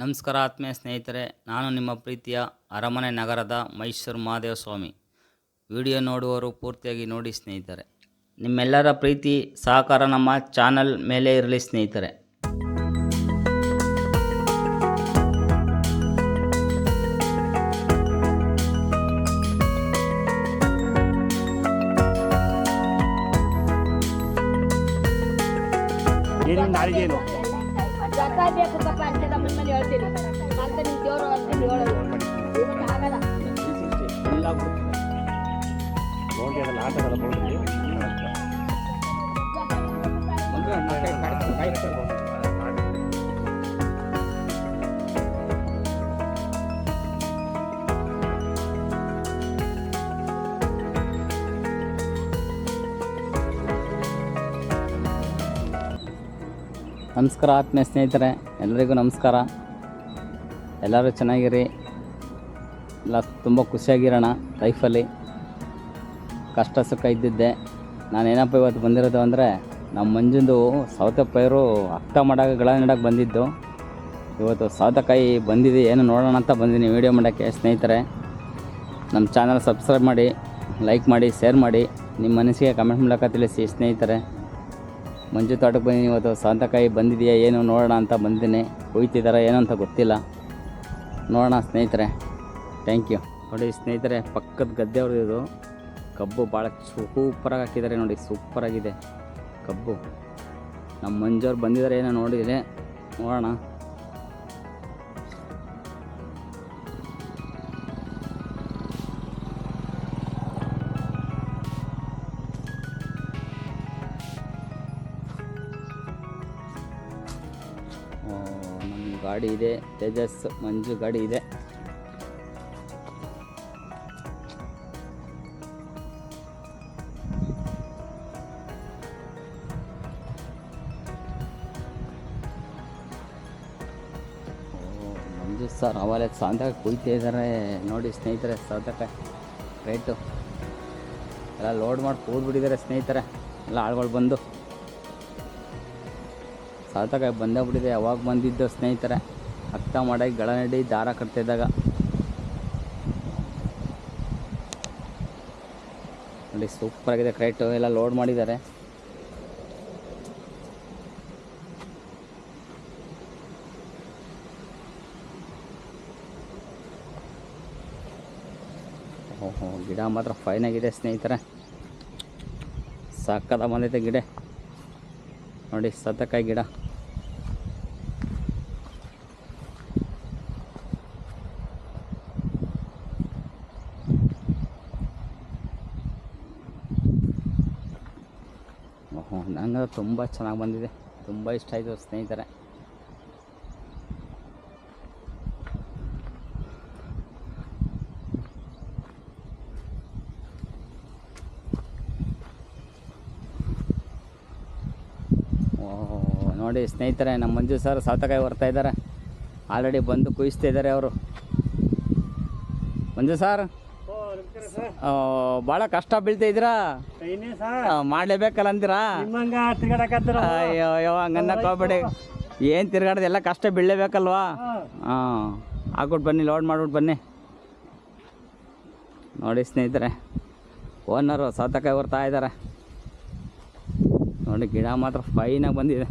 ನಮಸ್ಕಾರ ಆತ್ಮೀಯ ಸ್ನೇಹಿತರೆ, ನಾನು ನಿಮ್ಮ ಪ್ರೀತಿಯ ಅರಮನೆ ನಗರದ ಮೈಸೂರು ಮಹಾದೇವ ಸ್ವಾಮಿ. ವಿಡಿಯೋ ನೋಡುವವರು ಪೂರ್ತಿಯಾಗಿ ನೋಡಿ ಸ್ನೇಹಿತರೆ. ನಿಮ್ಮೆಲ್ಲರ ಪ್ರೀತಿ ಸಹಕಾರ ನಮ್ಮ ಚಾನಲ್ ಮೇಲೆ ಇರಲಿ ಸ್ನೇಹಿತರೆ. ನಾಳಿಗೇನು ಬೇಕು ಪಾಪ ಅಂತ ನಮ್ಮ ಮೇಲೆ ಹೇಳ್ತೀನಿ ಅಂತ ನೀವು ದೇವರು ಅಂತೀನಿ ಹೇಳೋದು ಆಗಲ್ಲ. ನೋಡಿ ಅದನ್ನ ಆಟಗಳ ಬೋರ್ಡ್ಲಿ ನಮಸ್ಕಾರ ಆತ್ಮೀಯ ಸ್ನೇಹಿತರೆ, ಎಲ್ಲರಿಗೂ ನಮಸ್ಕಾರ. ಎಲ್ಲರೂ ಚೆನ್ನಾಗಿರಿ, ಎಲ್ಲ ತುಂಬ ಖುಷಿಯಾಗಿರೋಣ. ಲೈಫಲ್ಲಿ ಕಷ್ಟ ಸುಖ ಇದ್ದಿದ್ದೆ. ನಾನೇನಪ್ಪ ಇವತ್ತು ಬಂದಿರೋದು ಅಂದರೆ, ನಮ್ಮ ಮಂಜುಂದು ಸೌತೆ ಪೈರು ಅಕ್ಟ ಮಾಡೋಕೆ ಗಳ ನೆಡೋಕ್ಕೆ ಬಂದಿದ್ದು. ಇವತ್ತು ಸೌತೆಕಾಯಿ ಬಂದಿದೆ, ಏನು ನೋಡೋಣ ಅಂತ ಬಂದಿದ್ದೀನಿ ವೀಡಿಯೋ ಮಾಡೋಕ್ಕೆ. ಸ್ನೇಹಿತರೆ, ನಮ್ಮ ಚಾನಲ್ ಸಬ್ಸ್ಕ್ರೈಬ್ ಮಾಡಿ, ಲೈಕ್ ಮಾಡಿ, ಶೇರ್ ಮಾಡಿ, ನಿಮ್ಮ ಮನಸ್ಸಿಗೆ ಕಮೆಂಟ್ ಮೂಲಕ ತಿಳಿಸಿ. ಸ್ನೇಹಿತರೆ, ಮಂಜು ತೋಟಕ್ಕೆ ಬಂದಿದ್ದೀನಿ. ಇವತ್ತು ಸೌತೆಕಾಯಿ ಬಂದಿದೆಯಾ ಏನು ನೋಡೋಣ ಅಂತ ಬಂದಿದ್ದೀನಿ. ಕುಯ್ತಿದ್ದಾರೆ ಏನೋ ಅಂತ ಗೊತ್ತಿಲ್ಲ, ನೋಡೋಣ ಸ್ನೇಹಿತರೆ. Thank you. ನೋಡಿ ಸ್ನೇಹಿತರೆ, ಪಕ್ಕದ ಗದ್ದೆಯವ್ರದ್ದು ಇದು ಕಬ್ಬು ಭಾಳ ಸೂಪರಾಗಿ ಹಾಕಿದ್ದಾರೆ. ನೋಡಿ, ಸೂಪರಾಗಿದೆ ಕಬ್ಬು. ನಮ್ಮ ಮಂಜವ್ರು ಬಂದಿದ್ದಾರೆ ಏನೋ ನೋಡಿದರೆ, ನೋಡೋಣ. ನಮ್ಮ ಗಾಡಿ ಇದೆ, ತೇಜಸ್ ಮಂಜು ಗಾಡಿ ಇದೆ. ಮಂಜು ಸರ್ ಅವಾಗಲೇ ಸೌತೆಕಾಯಿ ಕುಯ್ತಾ ಇದ್ದಾರೆ. ನೋಡಿ ಸ್ನೇಹಿತರೆ, ಸೌತೆಕಾಯಿ ರೇಟು ಎಲ್ಲ ಲೋಡ್ ಮಾಡಿ ಕೂದ್ಬಿಟ್ಟಿದ್ದಾರೆ ಸ್ನೇಹಿತರೆ. ಎಲ್ಲ ಆಳುಗಳು ಬಂದು ಸೌತೆಕಾಯಿ ಬಂದೇ ಬಿಟ್ಟಿದೆ. ಯಾವಾಗ ಬಂದಿದ್ದು ಸ್ನೇಹಿತರೆ, ಅಕ್ತ ಮಾಡೋಕ್ಕೆ ಗಳ ನೆಡಿ ದಾರ ಕಟ್ತಿದ್ದಾಗ. ನೋಡಿ, ಸೂಪರಾಗಿದೆ ಕ್ರೇಟು, ಎಲ್ಲ ಲೋಡ್ ಮಾಡಿದ್ದಾರೆ. ಓಹೋ, ಗಿಡ ಮಾತ್ರ ಫೈನಾಗಿದೆ ಸ್ನೇಹಿತರೆ, ಸಕ್ಕತ್ತ ಬಂದೈತೆ ಗಿಡ. ನೋಡಿ ಸೌತೆಕಾಯಿ ಗಿಡ. ಓಹೋ, ನಂಗೆ ತುಂಬ ಚೆನ್ನಾಗಿ ಬಂದಿದೆ, ತುಂಬ ಇಷ್ಟ ಆಯಿತು ಸ್ನೇಹಿತರೆ. ನೋಡಿ ಸ್ನೇಹಿತರೆ, ನಮ್ಮ ಮಂಜು ಸರ್ ಸೌತೆಕಾಯಿ ಬರ್ತಾ ಇದ್ದಾರೆ. ಆಲ್ರೆಡಿ ಬಂದು ಕುಯಿಸ್ತಾ ಇದ್ದಾರೆ ಅವರು. ಮಂಜು ಸರ್, ಭಾಳ ಕಷ್ಟ ಬೀಳ್ತಾ ಇದ್ದೀರಾ, ಮಾಡಲೇಬೇಕಲ್ಲ ಅಂತೀರಾ? ಅಯ್ಯೋ ಅಯ್ಯೋ, ಹಂಗನ್ನಕ್ಕೆ ಹೋಗ್ಬೇಡಿ. ಏನು ತಿರ್ಗಾಡೋದು, ಎಲ್ಲ ಕಷ್ಟ ಬೀಳಲೇಬೇಕಲ್ವಾ? ಹಾಂ, ಹಾಕ್ಬಿಟ್ಟು ಬನ್ನಿ, ಲೋಡ್ ಮಾಡ್ಬಿಟ್ಟು ಬನ್ನಿ. ನೋಡಿ ಸ್ನೇಹಿತರೆ, ಓನರು ಸೌತೆಕಾಯಿ ಬರ್ತಾ ಇದ್ದಾರೆ. ನೋಡಿ, ಗಿಡ ಮಾತ್ರ ಫೈನಾಗಿ ಬಂದಿದೆ.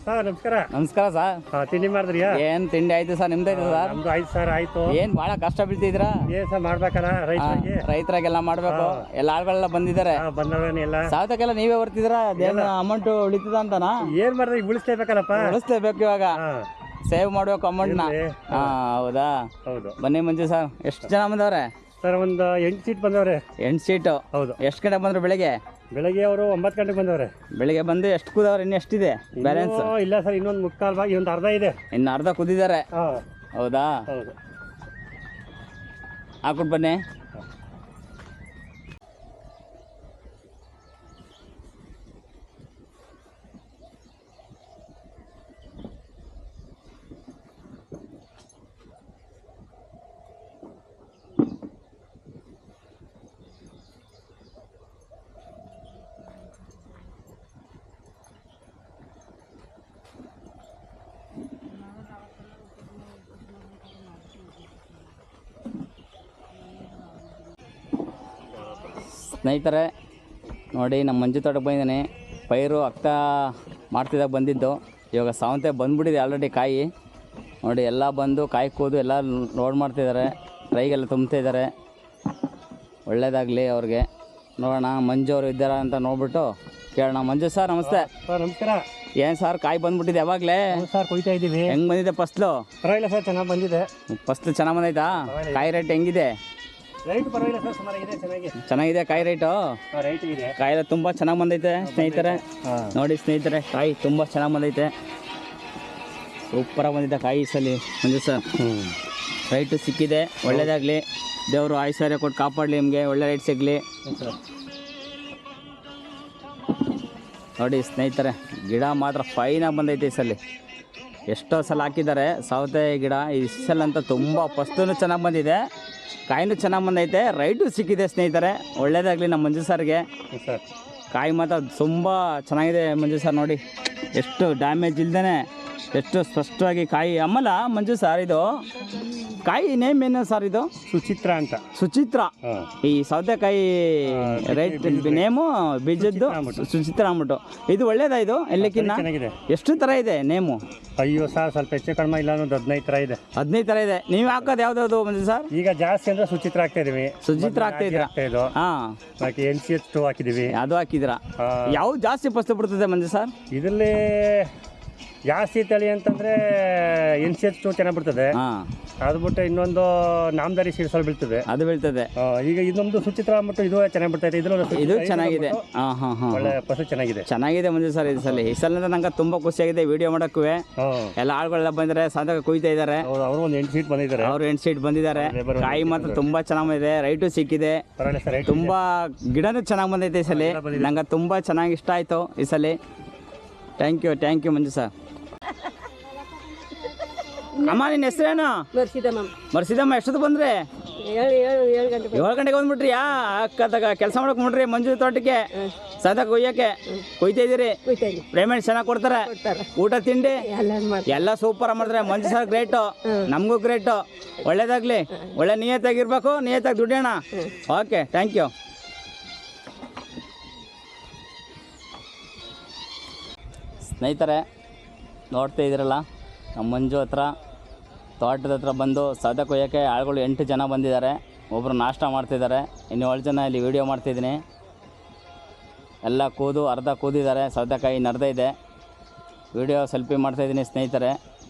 ಸರ್ ನಮಸ್ಕಾರ. ನಮಸ್ಕಾರ ಸರ್. ತಿಂಡಿ ಮಾಡಿದ್ರಿಯಾ? ಏನು ತಿಂಡಿ ಆಯ್ತು ಸರ್, ನಿಮ್ದಾಯ್ತು ಸರ್? ನಮ್ದು ಆಯ್ತು ಸರ್, ಆಯ್ತು. ಏನು ಭಾಳ ಕಷ್ಟ ಬೀಳ್ತಿದ್ದೀರಾ? ಏನ್ ಸರ್ ಮಾಡ್ಬೇಕಲ್ಲ ರೈತರಿಗೆ? ರೈತರಾಗೆಲ್ಲ ಮಾಡಬೇಕು, ಎಲ್ಲ ಆಳುಗಳೆಲ್ಲ ಬಂದಿದ್ದಾರೆ. ಬಂದವನೆಲ್ಲ ಸೌತೆಗೆಲ್ಲ ನೀವೇ ಬರ್ತಿದ್ದೀರಾ? ಅದೇನು ಅಮೌಂಟ್ ಉಳಿತದ ಅಂತನಾ? ಏನ್ ಮಾಡಿದ್ರೆ ಈಗ ಉಳಿಸ್ಲೇಬೇಕಲ್ಲಪ್ಪ. ಉಳಿಸ್ಲೇಬೇಕು, ಇವಾಗ ಸೇವ್ ಮಾಡ್ಬೇಕು ಅಮೌಂಟ್ನ. ಹೌದಾ? ಹೌದು. ಬನ್ನಿ ಮಂಜು ಸರ್. ಎಷ್ಟು ಜನ ಬಂದವ್ರೆ ಸರ್? ಒಂದು 8 ಸೀಟ್ ಬಂದವ್ರೆ. 8 ಸೀಟು. ಹೌದು. ಎಷ್ಟು ಗಂಟೆಗೆ ಬಂದ್ರು ಬೆಳಿಗ್ಗೆ? ಬೆಳಗ್ಗೆ ಅವರು 9 ಗಂಟೆಗೆ ಬಂದವ್ರೆ. ಬೆಳಿಗ್ಗೆ ಬಂದು ಎಷ್ಟು ಕೂದವ್ರೆ? ಇನ್ನು ಎಷ್ಟಿದೆ ಬ್ಯಾಲೆನ್ಸ್? ಇಲ್ಲ ಸರ್, ಇನ್ನೊಂದು ಮುಕ್ಕಾಲು ಭಾಗ, ಇನ್ನೊಂದು ಅರ್ಧ ಇದೆ. ಇನ್ನು ಅರ್ಧ ಕುದಿದ್ದಾರೆ. ಹೌದಾ? ಹೌದು. ಹಾಕ್ಬಿಟ್ಟು ಬನ್ನಿ. ಸ್ನೇಹಿತರೆ ನೋಡಿ, ನಮ್ಮ ಮಂಜು ತೋಟಕ್ಕೆ ಬಂದಿದ್ದೀನಿ. ಪೈರು ಅಕ್ತ ಮಾಡ್ತಿದ್ದಾಗ ಬಂದಿದ್ದು, ಇವಾಗ ಸಾವಂತೆ ಬಂದುಬಿಟ್ಟಿದೆ ಆಲ್ರೆಡಿ ಕಾಯಿ. ನೋಡಿ ಎಲ್ಲ ಬಂದು ಕಾಯಿ ಕೂದು ಎಲ್ಲ ಲೋಡ್ ಮಾಡ್ತಿದ್ದಾರೆ, ಟ್ರೈಗೆಲ್ಲ ತುಂಬ್ತಿದ್ದಾರೆ. ಒಳ್ಳೇದಾಗಲಿ ಅವ್ರಿಗೆ. ನೋಡೋಣ ಮಂಜು ಅವರು ಇದ್ದಾರಾ ಅಂತ ನೋಡ್ಬಿಟ್ಟು ಕೇಳೋಣ. ಮಂಜು ಸರ್ ನಮಸ್ತೆ. ಸರ್ ನಮಸ್ಕಾರ. ಏನು ಸರ್ ಕಾಯಿ ಬಂದುಬಿಟ್ಟಿದೆ ಯಾವಾಗಲೇ? ಸರ್ ಕೊಯ್ತಾ ಇದ್ದೀವಿ. ಹೆಂಗೆ ಬಂದಿದೆ ಫಸ್ಲು? ಪರವಾಗಿಲ್ಲ ಸರ್, ಚೆನ್ನಾಗಿ ಬಂದಿದೆ. ಫಸ್ಲು ಚೆನ್ನಾಗಿ ಬಂದೈತಾ? ಕಾಯಿ ರೇಟ್ ಹೆಂಗಿದೆ? ರೈಟ್ ಪರವಾಗಿಲ್ಲ ಸರ್, ಸುಮಾರಾಗಿದೆ, ಚೆನ್ನಾಗಿದೆ ಕಾಯಿ ರೇಟು. ರೈಟ್ ಇದೆ. ಕಾಯಿ ಎಲ್ಲ ತುಂಬ ಚೆನ್ನಾಗಿ ಬಂದೈತೆ ಸ್ನೇಹಿತರೆ. ನೋಡಿ ಸ್ನೇಹಿತರೆ, ಕಾಯಿ ತುಂಬ ಚೆನ್ನಾಗಿ ಬಂದೈತೆ. ಸೂಪರಾಗಿ ಬಂದಿದೆ ಕಾಯಿ ಈ ಸಲ ಮಂಜು ಸರ್. ರೈಟು ಸಿಕ್ಕಿದೆ, ಒಳ್ಳೇದಾಗಲಿ. ದೇವರು ಆಯುಷ್ಯ ಕೊಟ್ಟು ಕಾಪಾಡಲಿ, ನಿಮಗೆ ಒಳ್ಳೆ ರೈಟ್ ಸಿಗಲಿ. ನೋಡಿ ಸ್ನೇಹಿತರೆ, ಗಿಡ ಮಾತ್ರ ಫೈನಾಗಿ ಬಂದೈತೆ ಈ ಸಲ. ಎಷ್ಟೋ ಸಲ ಹಾಕಿದ್ದಾರೆ ಸೌತೆಕಾಯಿ ಗಿಡ, ಈ ಸಲ ಅಂತ ತುಂಬ ಫಸ್ಟೂ ಚೆನ್ನಾಗಿ ಬಂದಿದೆ, ಕಾಯಿನೂ ಚೆನ್ನಾಗಿ ಬಂದೈತೆ, ರೈಟು ಸಿಕ್ಕಿದೆ ಸ್ನೇಹಿತರೆ. ಒಳ್ಳೇದಾಗಲಿ ನಮ್ಮ ಮಂಜು ಸರ್ಗೆ. ಕಾಯಿ ಮಾತ್ರ ತುಂಬ ಚೆನ್ನಾಗಿದೆ ಮಂಜು ಸರ್. ನೋಡಿ ಎಷ್ಟು ಡ್ಯಾಮೇಜ್ ಇಲ್ದೇ ಎಷ್ಟು ಸ್ಪಷ್ಟವಾಗಿ ಕಾಯಿ. ಆಮೇಲೆ ಮಂಜು ಸರ್, ಇದು ಕಾಯಿ ನೇಮ್ ಏನು ಸರ್? ಇದು ಸುಚಿತ್ರ ಅಂತ. ಸುಚಿತ್ರ. ಈ ಸೌತೆಕಾಯಿ ರೈಟ್ ನೇಮು ಬೀಜದ್ದು ಸುಚಿತ್ರ ಅಂದ್ಬಿಟ್ಟು. ಇದು ಒಳ್ಳೇದಾ? ಇದು ಎಲ್ಲಕ್ಕಿನ್ನ ಚೆನ್ನಾಗಿದೆ. ಎಷ್ಟು ಥರ ಇದೆ ನೇಮು? ಅಯ್ಯೋ ಸರ್, ಸ್ವಲ್ಪ ಹೆಚ್ಚು ಕಡಿಮೆ ಇಲ್ಲ ಅನ್ನೋದು 15 ಥರ ಇದೆ. 15 ಥರ ಇದೆ. ನೀವು ಹಾಕೋದು ಯಾವ್ದು ಮಂಜು ಸರ್? ಈಗ ಜಾಸ್ತಿ ಅಂದ್ರೆ ಸುಚಿತ್ರ ಹಾಕ್ತಾ ಇದೀವಿ. ಸುಚಿತ್ರ ಹಾಕ್ತಾ ಇದ್ದೀರಾ? ಹಾಂ, NCH2 ಹಾಕಿದೀವಿ. ಅದು ಹಾಕಿದ್ದೀರಾ? ಯಾವ್ದು ಜಾಸ್ತಿ ಫಸ್ಟ್ ಬಿಡ್ತದೆ ಮಂಜು ಸರ್? ಇದರಲ್ಲಿ ಜಾಸ್ತಿ ತಳಿ ಅಂತಂದ್ರೆ NCH2 ಚೆನ್ನಾಗಿ ಬಿಡ್ತದೆ. ಅದು ಬಿಟ್ಟು ಇನ್ನೊಂದು ನಾಮದಾರಿ ಸೀಡ್ಸ್ ಬೀಳ್ತದೆ, ಅದು ಬೀಳ್ತದೆ. ಈಗ ಇನ್ನೊಂದು ಸುಚಿತ್ರ ಅಂದ್ಬಿಟ್ಟು ಇದು ಚೆನ್ನಾಗಿ ಬಿಡ್ತದೆ. ಇದು ಚೆನ್ನಾಗಿದೆ. ಒಳ್ಳೆ ಫಸಲು ಚೆನ್ನಾಗಿದೆ. ಚೆನ್ನಾಗಿದೆ ಮಂಜು ಸರ್ ಈ ಸಲ. ಈ ಸಲ ನಂಗೆ ತುಂಬಾ ಖುಷಿಯಾಗಿದೆ ವಿಡಿಯೋ ಮಾಡಕ್ಕೂ. ಎಲ್ಲ ಆಳುಗಳೆಲ್ಲ ಬಂದಿದ್ದಾರೆ, ಸಾಧಕ ಕುಯ್ತಾ ಇದ್ದಾರೆ. ಅವರು ಒಂದು 8 ಸೀಟ್ ಬಂದಿದ್ದಾರೆ. ಅವ್ರು 8 ಸೀಟ್ ಬಂದಿದ್ದಾರೆ. ಕಾಯಿ ಮಾತ್ರ ತುಂಬಾ ಚೆನ್ನಾಗಿದೆ, ರೈಟು ಸಿಕ್ಕಿದೆ, ತುಂಬಾ ಗಿಡನೂ ಚೆನ್ನಾಗಿ ಬಂದೈತೆ ಈ ಸಲ. ನಂಗೆ ತುಂಬಾ ಚೆನ್ನಾಗಿ ಇಷ್ಟ ಆಯ್ತು ಈ ಸಲ. Thank you Manju sir. ಅಮ್ಮ ನಿನ್ನ ಹೆಸರೇನು? ಮರ್ಸಿದಮ್ಮ. ಎಷ್ಟೊತ್ತು ಬಂದ್ರಿ? 7 ಗಂಟೆಗೆ ಬಂದ್ಬಿಟ್ರಿ. ಅಕ್ಕದಾಗ ಕೆಲಸ ಮಾಡಕ್ ನೋಡ್ರಿ ಮಂಜು ತೋಟಕ್ಕೆ ಸದಾ ಕೊಯ್ಯಕ್ಕೆ ಕೊಯ್ತಾ ಇದೀರಿ. ಪೇಮೆಂಟ್ ಚೆನ್ನಾಗಿ ಕೊಡ್ತಾರೆ, ಊಟ ತಿಂಡಿ ಎಲ್ಲ ಸೂಪರ್ ಮಾಡ್ತಾರೆ. ಮಂಜು ಸರ್ ಗ್ರೇಟು, ನಮಗೂ ಗ್ರೇಟು. ಒಳ್ಳೇದಾಗ್ಲಿ, ಒಳ್ಳೆ ನಿಯತ್ತಾಗಿರ್ಬೇಕು, ನಿಯತ್ತಾಗಿ ದುಡ್ಡೋಣ. Okay, thank you. ಸ್ನೇಹಿತರೆ ನೋಡ್ತಾ ಇದ್ದೀರಲ್ಲ, ನಮ್ಮ ಮಂಜು ಹತ್ರ ತೋಟದ ಹತ್ರ ಬಂದು ಸೌದೆ ಕೊಯ್ಯೋಕ್ಕೆ ಆಳುಗಳು 8 ಜನ ಬಂದಿದ್ದಾರೆ. ಒಬ್ಬರು ನಾಷ್ಟ ಮಾಡ್ತಿದ್ದಾರೆ, ಇನ್ನು 7 ಜನ ಇಲ್ಲಿ ವೀಡಿಯೋ ಮಾಡ್ತಿದ್ದೀನಿ. ಎಲ್ಲ ಅರ್ಧ ಕೂದಿದ್ದಾರೆ, ಸೌತೆಕಾಯಿ ನಡ್ದೇ ಇದೆ. ವೀಡಿಯೋ ಸೆಲ್ಫಿ ಮಾಡ್ತಾಯಿದ್ದೀನಿ ಸ್ನೇಹಿತರೆ.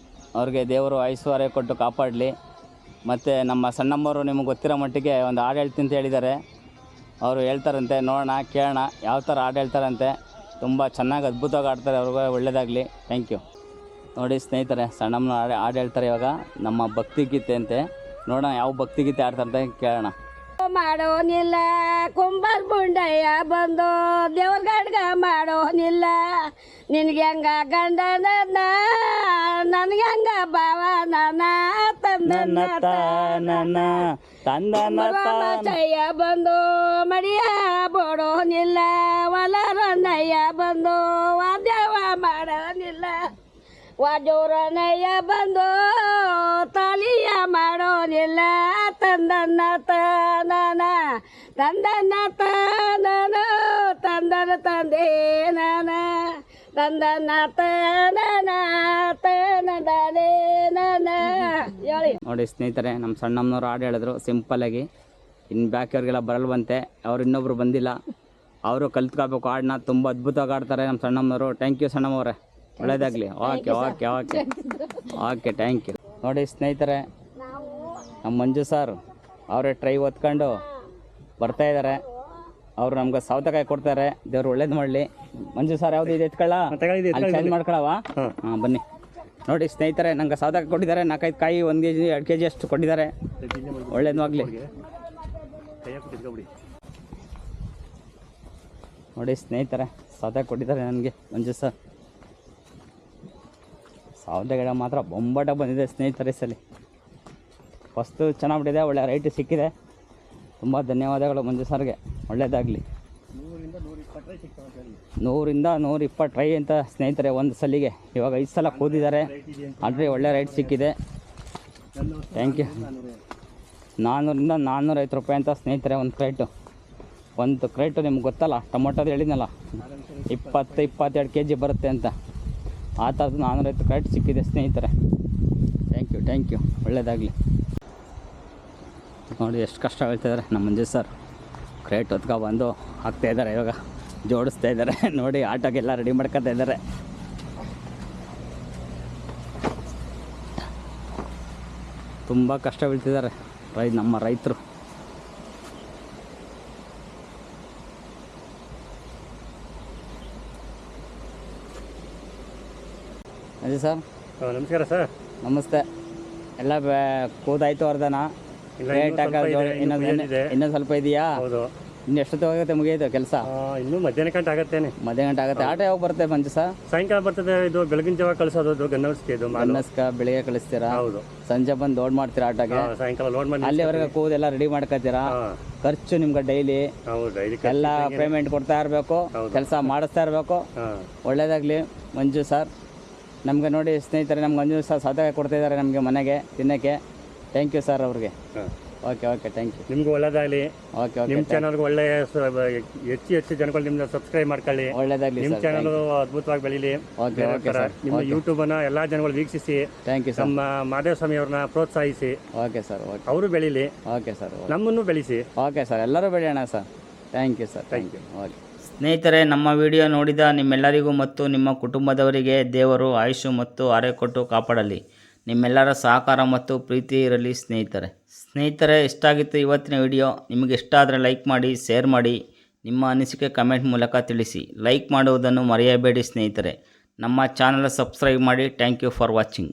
ಅವ್ರಿಗೆ ದೇವರು ಐಶ್ವರ್ಯ ಕೊಟ್ಟು ಕಾಪಾಡಲಿ. ಮತ್ತು ನಮ್ಮ ಸಣ್ಣಮ್ಮವರು ನಿಮಗೆ ಗೊತ್ತಿರೋ ಮಟ್ಟಿಗೆ ಒಂದು ಹಾಡು ಹೇಳ್ತೀನಿ ಅಂತ ಹೇಳಿದ್ದಾರೆ. ಅವರು ಹೇಳ್ತಾರಂತೆ, ನೋಡೋಣ ಕೇಳೋಣ ಯಾವ ಥರ ಹಾಡು ಹೇಳ್ತಾರಂತೆ. ತುಂಬ ಚೆನ್ನಾಗಿ ಅದ್ಭುತವಾಗಿ ಆಡ್ತಾರೆ, ಅವ್ರಿಗೆ ಒಳ್ಳೆಯದಾಗಲಿ. Thank you. ನೋಡಿ ಸ್ನೇಹಿತರೆ, ಸಣ್ಣಮ್ಮನ ಹಾಡು ಹೇಳ್ತಾರೆ ಇವಾಗ, ನಮ್ಮ ಭಕ್ತಿಗೀತೆ ಅಂತೆ. ನೋಡೋಣ ಯಾವ ಭಕ್ತಿಗೀತೆ ಆಡ್ತಾರೆ ಕೇಳೋಣ. ಮಾಡೋನಿಲ್ಲ ಕುಂಬಾರ್ ಬುಂಡಯ್ಯ ಬಂದು ದೇವ್ರ ಗಡ್ಗ ಮಾಡೋನಿಲ್ಲ. ನಿನ್ಗೆ ಹಂಗ ಗಂಡನ ನನ್ಗೆ ಹಂಗ ಭಾವ ತಂದನಯ್ಯ ಬಂದು ಮಡಿಯ ಬೋಡೋನಿಲ್ಲ. ಹೊಲರನ್ನಯ್ಯ ಬಂದು ವಾದ್ಯವ ಮಾಡೋನಿಲ್ಲ. ವಾಜೋರನಯ್ಯ ಬಂದು ತಾಲಿಯ ಮಾಡೋನಿಲ್ಲ. ತಂದನ ತಾನ ತಂದನ ತಾನ ತಂದನ ತಂದೆ ನಾನ ತಂದನ ತಾನ ತನದಾನೆ ನಾನ ಹೇಳಿ. ನೋಡಿ ಸ್ನೇಹಿತರೆ, ನಮ್ಮ ಸಣ್ಣಮ್ಮನವ್ರು ಹಾಡು ಹೇಳಿದ್ರು ಸಿಂಪಲ್ಲಾಗಿ. ಇನ್ನು ಬಾಕಿಯವ್ರಿಗೆಲ್ಲ ಬರಲ್ ಬಂತೆ, ಅವ್ರು ಇನ್ನೊಬ್ರು ಬಂದಿಲ್ಲ. ಅವರು ಕಲ್ತ್ಕೋಬೇಕು ಹಾಡನ್ನ, ತುಂಬ ಅದ್ಭುತವಾಗಿ ಆಡ್ತಾರೆ ನಮ್ಮ ಸಣ್ಣಮ್ಮನವರು. ಥ್ಯಾಂಕ್ ಯು ಸಣ್ಣಮ್ಮವ್ರೆ, ಒಳ್ಳೇದಾಗಲಿ. Okay thank you. ನೋಡಿ ಸ್ನೇಹಿತರೆ, ನಮ್ಮ ಮಂಜು ಸರ್ ಅವರೇ ಟ್ರೈ ಹೊತ್ಕೊಂಡು ಬರ್ತಾಯಿದ್ದಾರೆ. ಅವರು ನಮ್ಗೆ ಸೌತೆಕಾಯಿ ಕೊಡ್ತಾರೆ, ದೇವ್ರು ಒಳ್ಳೇದು ಮಾಡಲಿ. ಮಂಜು ಸರ್ ಯಾವುದು ಇದೆ ಎತ್ಕೊಳ್ಳ ಅಲ್ಲಿ ಚೇಂಜ್ ಮಾಡ್ಕೊಳವ? ಹಾಂ ಬನ್ನಿ. ನೋಡಿ ಸ್ನೇಹಿತರೆ, ನಂಗೆ ಸೌತೆಕಾಯಿ ಕೊಟ್ಟಿದ್ದಾರೆ. 4-5 ಕಾಯಿ 1 kg 2 kg ಅಷ್ಟು ಕೊಟ್ಟಿದ್ದಾರೆ. ಒಳ್ಳೇದಾಗಲಿ. ನೋಡಿ ಸ್ನೇಹಿತರೆ, ಸೌತೆಕಾಯಿ ಕೊಟ್ಟಿದ್ದಾರೆ ನನಗೆ ಮಂಜು ಸರ್. ಸೌದೆ ಗಿಡ ಮಾತ್ರ ಬೊಂಬಾಟ ಬಂದಿದೆ ಸ್ನೇಹಿತರೆ ಈ ಸಲ. ಫಸ್ಟು ಚೆನ್ನಾಗಿಬಿಟ್ಟಿದೆ, ಒಳ್ಳೆ ರೈಟ್ ಸಿಕ್ಕಿದೆ. ತುಂಬ ಧನ್ಯವಾದಗಳು ಮಂಜು ಸರ್ಗೆ, ಒಳ್ಳೆಯದಾಗಲಿ. 100ರಿಂದ 120 ಟ್ರೈ ಅಂತ ಸ್ನೇಹಿತರೆ ಒಂದು ಸಲಿಗೆ. ಇವಾಗ 5 ಸಲ ಕೂದಿದ್ದಾರೆ, ಆದರೆ ಒಳ್ಳೆ ರೈಟ್ ಸಿಕ್ಕಿದೆ. Thank you. 400ರಿಂದ 450 ರೂಪಾಯಿ ಅಂತ ಸ್ನೇಹಿತರೆ ಒಂದು ರೈಟು. ಒಂದು ಕ್ರೇಟು ನಿಮ್ಗೆ ಗೊತ್ತಲ್ಲ, ಟೊಮೊಟೋದು ಹೇಳಿದ್ನಲ್ಲ 20-22 kg ಬರುತ್ತೆ ಅಂತ. ಆ ಥರದ್ದು 450 ಕ್ರೇಟ್ ಸಿಕ್ಕಿದೆ ಸ್ನೇಹಿತರೆ. ಥ್ಯಾಂಕ್ ಯು ಒಳ್ಳೆಯದಾಗಲಿ. ನೋಡಿ ಎಷ್ಟು ಕಷ್ಟ ಹೇಳ್ತಿದ್ದಾರೆ ನಮ್ಮ ಮಂಜು ಸರ್. ಕ್ರೇಟ್ ಹೊತ್ಕೊ ಬಂದು ಹಾಕ್ತಾಯಿದ್ದಾರೆ, ಇವಾಗ ಜೋಡಿಸ್ತಾ ಇದ್ದಾರೆ ನೋಡಿ. ಆಟೋಗೆಲ್ಲ ರೆಡಿ ಮಾಡ್ಕೊತಾ ಇದ್ದಾರೆ. ತುಂಬ ಕಷ್ಟ ಬೀಳ್ತಿದ್ದಾರೆ ನಮ್ಮ ರೈತರು. ಅದೇ ಸರ್, ನಮಸ್ಕಾರ ಸರ್. ನಮಸ್ತೆ. ಎಲ್ಲ ಕೂದಾಯ್ತು ಅರ್ಧನ, ರೇಟ್ ಹಾಕೋದು ಇನ್ನೊಂದು ಸ್ವಲ್ಪ ಇದೆಯಾ? ಹೌದು. ಇನ್ನು ಎಷ್ಟೊತ್ತು ಹೋಗುತ್ತೆ ಮುಗಿಯೋದು ಕೆಲಸ? ಇನ್ನೂ ಮಧ್ಯಾಹ್ನ ಗಂಟೆ ಆಗುತ್ತೇನೆ. ಮಧ್ಯಾಹ್ನ ಆಗುತ್ತೆ. ಆಟ ಯಾವಾಗ ಬರುತ್ತೆ ಮಂಜು ಸರ್? ಸಾಯಂಕಾಲ ಬರ್ತದೆ. ಇದು ಬೆಳಗಿನ ಜಾವ ಕಳಿಸೋದು ಗನ್ನವಸ್ಗೆ ಇದು ಮನ್ನಸ್ಕ ಬೆಳಿಗ್ಗೆ ಕಳಿಸ್ತೀರಾ? ಹೌದು. ಸಂಜೆ ಬಂದು ಲೋಡ್ ಮಾಡ್ತೀರಾ ಆಟೋಗೆ? ಸಾಯಂಕಾಲ ಲೋಡ್ ಮಾಡಿ ಅಲ್ಲಿವರೆಗೆ ಕೂದೆಲ್ಲ ರೆಡಿ ಮಾಡ್ಕೊತೀರಾ? ಖರ್ಚು ನಿಮ್ಗೆ ಡೈಲಿ ಎಲ್ಲ ಪೇಮೆಂಟ್ ಕೊಡ್ತಾ ಇರಬೇಕು, ಕೆಲಸ ಮಾಡಿಸ್ತಾ ಇರಬೇಕು. ಒಳ್ಳೇದಾಗಲಿ ಮಂಜು ಸರ್. ನಮಗೆ ನೋಡಿ ಸ್ನೇಹಿತರೆ, ನಮ್ಗೆ ಮಂಜು ಸರ್ ಸೌತೆಕಾಯಿ ಕೊಡ್ತಾ ಇದ್ದಾರೆ ನಮಗೆ ಮನೆಗೆ ತಿನ್ನೋಕ್ಕೆ. ಥ್ಯಾಂಕ್ ಯು ಸರ್ ಅವ್ರಿಗೆ. Okay thank you. ನಿಮ್ಗೆ ಒಳ್ಳೇದಾಗಲಿ. ಓಕೆ ನಿಮ್ಮ ಚಾನಲ್ಗೆ ಒಳ್ಳೆ ಹೆಚ್ಚು ಜನಗಳು ನಿಮ್ಮನ್ನ ಸಬ್ಸ್ಕ್ರೈಬ್ ಮಾಡ್ಕೊಳ್ಳಿ. ಒಳ್ಳೇದಾಗಲಿ. ನಿಮ್ಮ ಚಾನಲ್ ಅದ್ಭುತವಾಗಿ ಬೆಳೀಲಿ. Okay sir. ನಿಮ್ಮ ಯೂಟ್ಯೂಬನ್ನು ಎಲ್ಲ ಜನಗಳು ವೀಕ್ಷಿಸಿ ಥ್ಯಾಂಕ್ ಯು ಸರ್. ನಮ್ಮ ಮಾದೇವ ಸ್ವಾಮಿ ಅವ್ರನ್ನ ಪ್ರೋತ್ಸಾಹಿಸಿ. Okay sir. ಅವರು ಬೆಳೀಲಿ. Okay sir. ನಮ್ಮನ್ನು ಬೆಳೆಸಿ. ಓಕೆ ಸರ್, ಎಲ್ಲರೂ ಬೆಳೆಯೋಣ sir. Thank you sir. Thank you. Okay ಸ್ನೇಹಿತರೆ, ನಮ್ಮ ವಿಡಿಯೋ ನೋಡಿದ ನಿಮ್ಮೆಲ್ಲರಿಗೂ ಮತ್ತು ನಿಮ್ಮ ಕುಟುಂಬದವರಿಗೆ ದೇವರು ಆಯುಷು ಮತ್ತು ಆರೋಗ್ಯ ಕೊಟ್ಟು ಕಾಪಾಡಲಿ. ನಿಮ್ಮೆಲ್ಲರ ಸಹಕಾರ ಮತ್ತು ಪ್ರೀತಿ ಇರಲಿ ಸ್ನೇಹಿತರೆ. ಇಷ್ಟ ಆಗಿತ್ತು ಇವತ್ತಿನ ವಿಡಿಯೋ. ನಿಮಗೆ ಇಷ್ಟ ಆದರೆ ಲೈಕ್ ಮಾಡಿ, ಶೇರ್ ಮಾಡಿ, ನಿಮ್ಮ ಅನಿಸಿಕೆ ಕಮೆಂಟ್ ಮೂಲಕ ತಿಳಿಸಿ. ಲೈಕ್ ಮಾಡುವುದನ್ನು ಮರೆಯಬೇಡಿ ಸ್ನೇಹಿತರೆ. ನಮ್ಮ ಚಾನಲ್ ಸಬ್ಸ್ಕ್ರೈಬ್ ಮಾಡಿ. Thank you for watching.